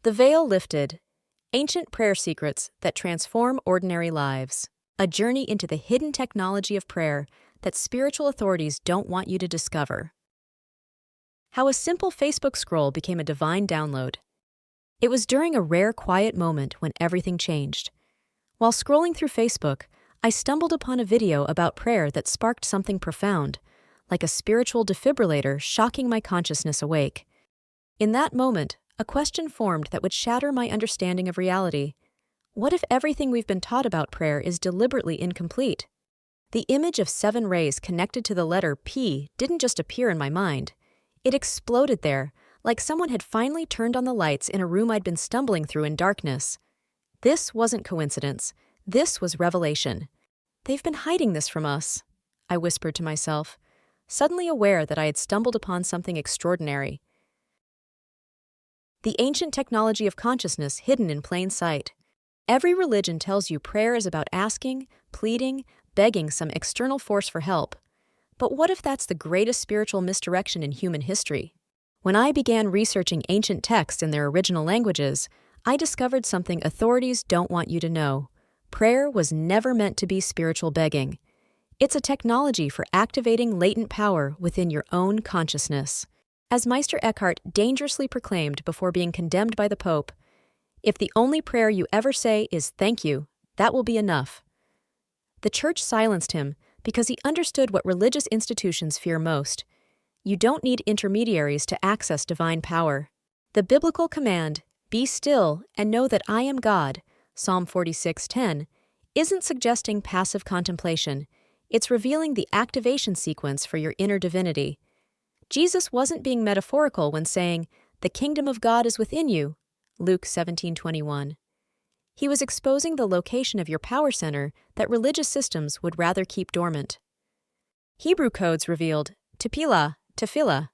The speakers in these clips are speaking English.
The veil lifted. Ancient prayer secrets that transform ordinary lives. A journey into the hidden technology of prayer that spiritual authorities don't want you to discover. How a simple Facebook scroll became a divine download. It was during a rare quiet moment when everything changed. While scrolling through Facebook, I stumbled upon a video about prayer that sparked something profound, like a spiritual defibrillator shocking my consciousness awake. In that moment, a question formed that would shatter my understanding of reality. What if everything we've been taught about prayer is deliberately incomplete? The image of 7 rays connected to the letter P didn't just appear in my mind. It exploded there, like someone had finally turned on the lights in a room I'd been stumbling through in darkness. This wasn't coincidence. This was revelation. They've been hiding this from us, I whispered to myself, suddenly aware that I had stumbled upon something extraordinary. The ancient technology of consciousness hidden in plain sight. Every religion tells you prayer is about asking, pleading, begging some external force for help. But what if that's the greatest spiritual misdirection in human history? When I began researching ancient texts in their original languages, I discovered something authorities don't want you to know. Prayer was never meant to be spiritual begging. It's a technology for activating latent power within your own consciousness. As Meister Eckhart dangerously proclaimed before being condemned by the Pope, if the only prayer you ever say is thank you, that will be enough. The Church silenced him because he understood what religious institutions fear most. You don't need intermediaries to access divine power. The biblical command, "Be still and know that I am God," Psalm 46:10, isn't suggesting passive contemplation. It's revealing the activation sequence for your inner divinity. Jesus wasn't being metaphorical when saying, "The kingdom of God is within you," Luke 17:21. He was exposing the location of your power center that religious systems would rather keep dormant. Hebrew codes revealed tefillah,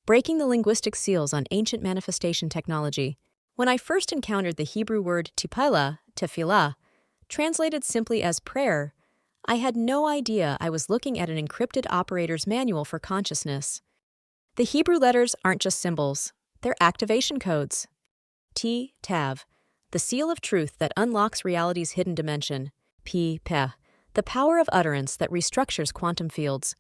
breaking the linguistic seals on ancient manifestation technology. When I first encountered the Hebrew word tefillah, translated simply as prayer, I had no idea I was looking at an encrypted operator's manual for consciousness. The Hebrew letters aren't just symbols, they're activation codes. T, tav, the seal of truth that unlocks reality's hidden dimension. P, peh, the power of utterance that restructures quantum fields.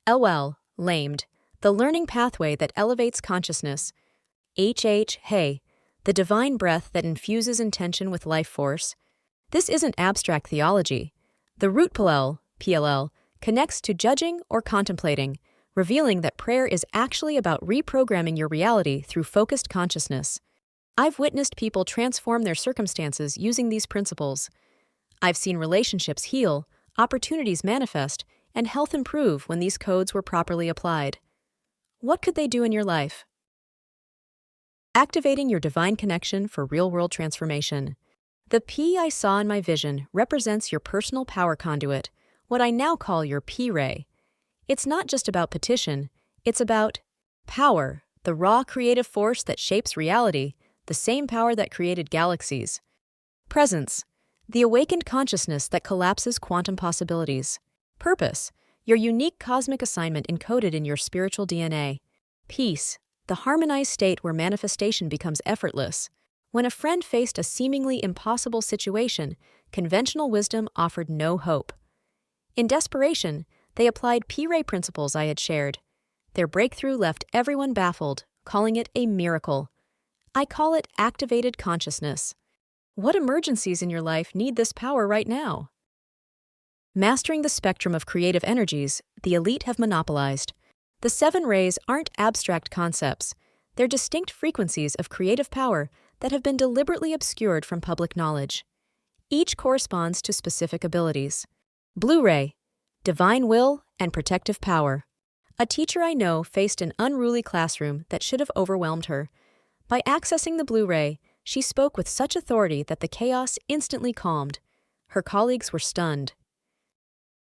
L, lamed, the learning pathway that elevates consciousness. H, hey, the divine breath that infuses intention with life force. This isn't abstract theology. The root PLL, connects to judging or contemplating, revealing that prayer is actually about reprogramming your reality through focused consciousness. I've witnessed people transform their circumstances using these principles. I've seen relationships heal, opportunities manifest, and health improve when these codes were properly applied. What could they do in your life? Activating your divine connection for real-world transformation. The P I saw in my vision represents your personal power conduit, what I now call your P-ray. It's not just about petition, it's about power, the raw creative force that shapes reality, the same power that created galaxies. Presence, the awakened consciousness that collapses quantum possibilities. Purpose, your unique cosmic assignment encoded in your spiritual DNA. Peace, the harmonized state where manifestation becomes effortless. When a friend faced a seemingly impossible situation, conventional wisdom offered no hope. In desperation, they applied P-ray principles I had shared. Their breakthrough left everyone baffled, calling it a miracle. I call it activated consciousness. What emergencies in your life need this power right now? Mastering the spectrum of creative energies, the elite have monopolized. The 7 rays aren't abstract concepts. They're distinct frequencies of creative power that have been deliberately obscured from public knowledge. Each corresponds to specific abilities. Blue ray, divine will and protective power. A teacher I know faced an unruly classroom that should have overwhelmed her. By accessing the blue ray, she spoke with such authority that the chaos instantly calmed. Her colleagues were stunned.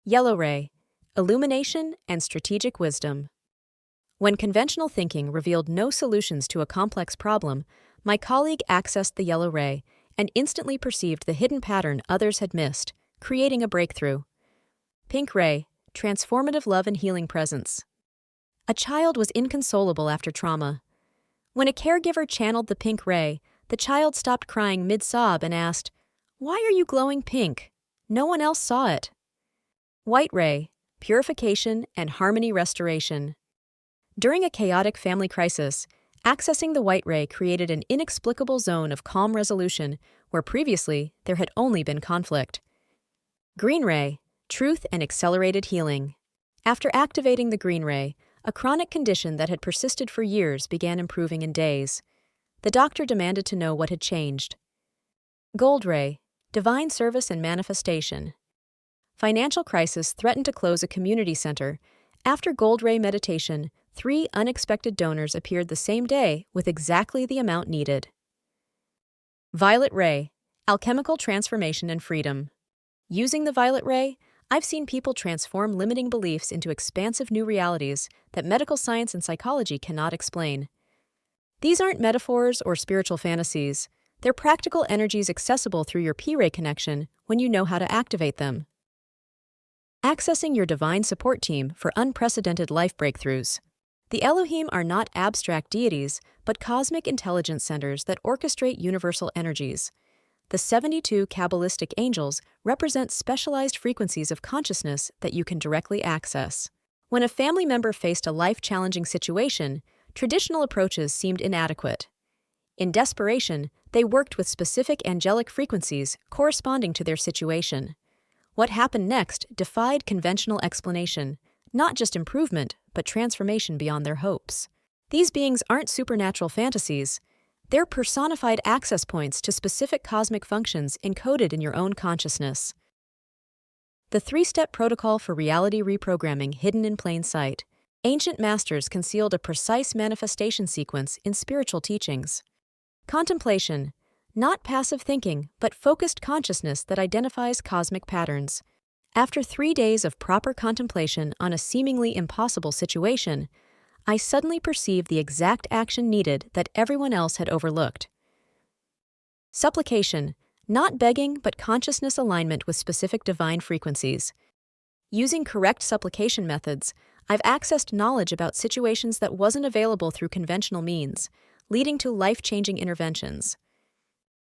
Yellow ray, illumination and strategic wisdom. When conventional thinking revealed no solutions to a complex problem, my colleague accessed the yellow ray and instantly perceived the hidden pattern others had missed, creating a breakthrough. Pink ray, transformative love and healing presence. A child was inconsolable after trauma. When a caregiver channeled the pink ray, the child stopped crying mid-sob and asked, "Why are you glowing pink? No one else saw it." White ray, purification and harmony restoration. During a chaotic family crisis, accessing the white ray created an inexplicable zone of calm resolution where previously there had only been conflict. Green ray, truth and accelerated healing. After activating the green ray, a chronic condition that had persisted for years began improving in days. The doctor demanded to know what had changed. Gold ray, divine service and manifestation. Financial crisis threatened to close a community center. After gold ray meditation, 3 unexpected donors appeared the same day with exactly the amount needed. Violet ray, alchemical transformation and freedom. Using the violet ray, I've seen people transform limiting beliefs into expansive new realities that medical science and psychology cannot explain. These aren't metaphors or spiritual fantasies. They're practical energies accessible through your P-ray connection when you know how to activate them. Accessing your divine support team for unprecedented life breakthroughs. The Elohim are not abstract deities, but cosmic intelligence centers that orchestrate universal energies. The 72 Kabbalistic angels represent specialized frequencies of consciousness that you can directly access. When a family member faced a life-challenging situation, traditional approaches seemed inadequate. In desperation, they worked with specific angelic frequencies corresponding to their situation. What happened next defied conventional explanation, not just improvement, but transformation beyond their hopes. These beings aren't supernatural fantasies. They're personified access points to specific cosmic functions encoded in your own consciousness. The 3-step protocol for reality reprogramming hidden in plain sight. Ancient masters concealed a precise manifestation sequence in spiritual teachings. Contemplation, not passive thinking, but focused consciousness that identifies cosmic patterns. After 3 days of proper contemplation on a seemingly impossible situation, I suddenly perceived the exact action needed that everyone else had overlooked. Supplication, not begging but consciousness alignment with specific divine frequencies. Using correct supplication methods, I've accessed knowledge about situations that wasn't available through conventional means, leading to life-changing interventions.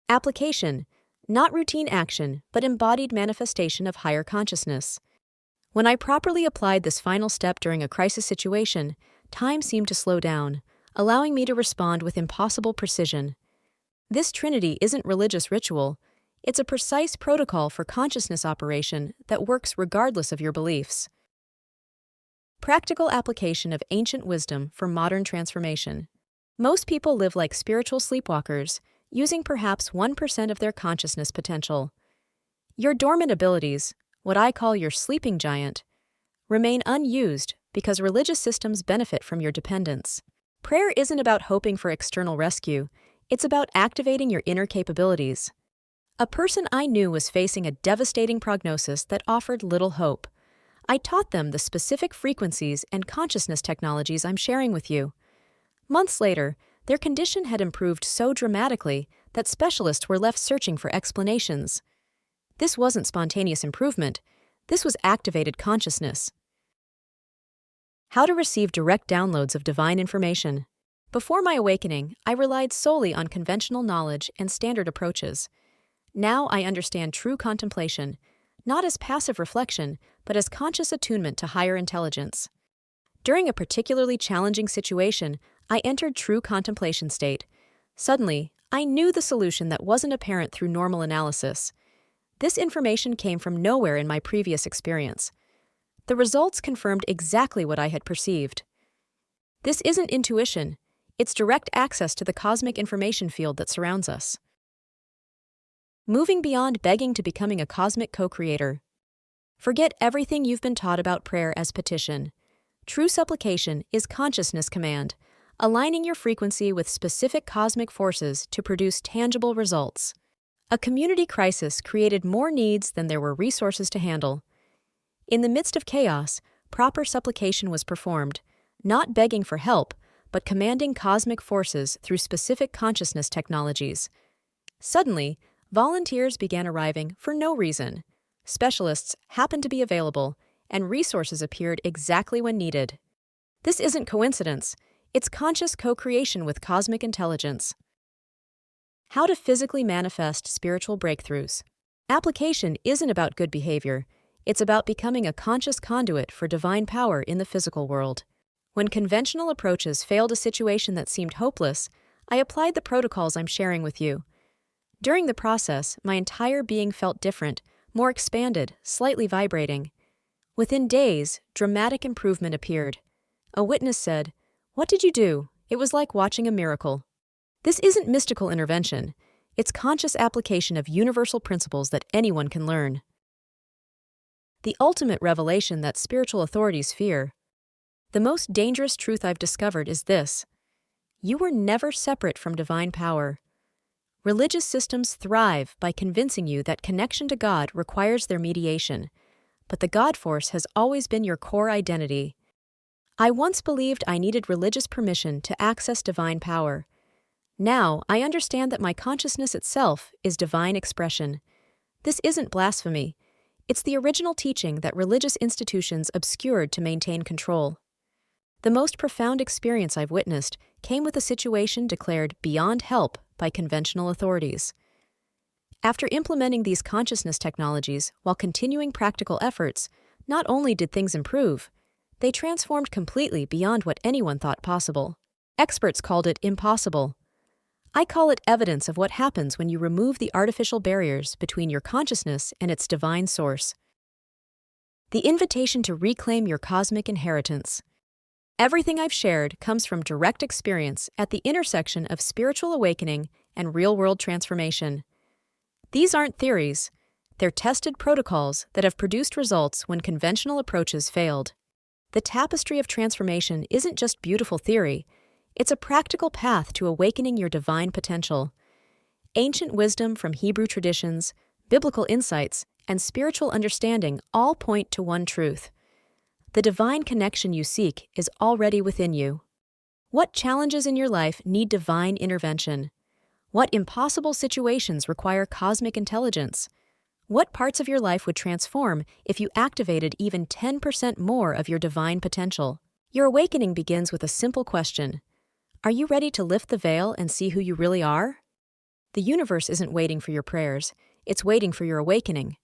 Application, not routine action but embodied manifestation of higher consciousness. When I properly applied this final step during a crisis situation, time seemed to slow down, allowing me to respond with impossible precision. This Trinity isn't religious ritual, it's a precise protocol for consciousness operation that works regardless of your beliefs. Practical application of ancient wisdom for modern transformation. Most people live like spiritual sleepwalkers, using perhaps 1% of their consciousness potential. Your dormant abilities, what I call your sleeping giant, remain unused because religious systems benefit from your dependence. Prayer isn't about hoping for external rescue, it's about activating your inner capabilities. A person I knew was facing a devastating prognosis that offered little hope. I taught them the specific frequencies and consciousness technologies I'm sharing with you. Months later, their condition had improved so dramatically that specialists were left searching for explanations. This wasn't spontaneous improvement, this was activated consciousness. How to receive direct downloads of divine information. Before my awakening, I relied solely on conventional knowledge and standard approaches. Now I understand true contemplation, not as passive reflection, but as conscious attunement to higher intelligence. During a particularly challenging situation, I entered true contemplation state. Suddenly, I knew the solution that wasn't apparent through normal analysis. This information came from nowhere in my previous experience. The results confirmed exactly what I had perceived. This isn't intuition, it's direct access to the cosmic information field that surrounds us. Moving beyond begging to becoming a cosmic co-creator. Forget everything you've been taught about prayer as petition. True supplication is consciousness command, aligning your frequency with specific cosmic forces to produce tangible results. A community crisis created more needs than there were resources to handle. In the midst of chaos, proper supplication was performed, not begging for help, but commanding cosmic forces through specific consciousness technologies. Suddenly, volunteers began arriving for no reason. Specialists happened to be available, and resources appeared exactly when needed. This isn't coincidence, It's conscious co-creation with cosmic intelligence. How to physically manifest spiritual breakthroughs. Application isn't about good behavior. It's about becoming a conscious conduit for divine power in the physical world. When conventional approaches failed a situation that seemed hopeless, I applied the protocols I'm sharing with you. During the process, my entire being felt different, more expanded, slightly vibrating. Within days, dramatic improvement appeared. A witness said, "What did you do? It was like watching a miracle." This isn't mystical intervention. It's conscious application of universal principles that anyone can learn. The ultimate revelation that spiritual authorities fear. The most dangerous truth I've discovered is this: you were never separate from divine power. Religious systems thrive by convincing you that connection to God requires their mediation, but the God force has always been your core identity. I once believed I needed religious permission to access divine power. Now, I understand that my consciousness itself is divine expression. This isn't blasphemy. It's the original teaching that religious institutions obscured to maintain control. The most profound experience I've witnessed came with a situation declared beyond help by conventional authorities. After implementing these consciousness technologies while continuing practical efforts, not only did things improve, they transformed completely beyond what anyone thought possible. Experts called it impossible. I call it evidence of what happens when you remove the artificial barriers between your consciousness and its divine source. The invitation to reclaim your cosmic inheritance. Everything I've shared comes from direct experience at the intersection of spiritual awakening and real-world transformation. These aren't theories. They're tested protocols that have produced results when conventional approaches failed. The tapestry of transformation isn't just beautiful theory. It's a practical path to awakening your divine potential. Ancient wisdom from Hebrew traditions, biblical insights, and spiritual understanding all point to one truth: the divine connection you seek is already within you. What challenges in your life need divine intervention? What impossible situations require cosmic intelligence? What parts of your life would transform if you activated even 10% more of your divine potential? Your awakening begins with a simple question: are you ready to lift the veil and see who you really are? The universe isn't waiting for your prayers. It's waiting for your awakening.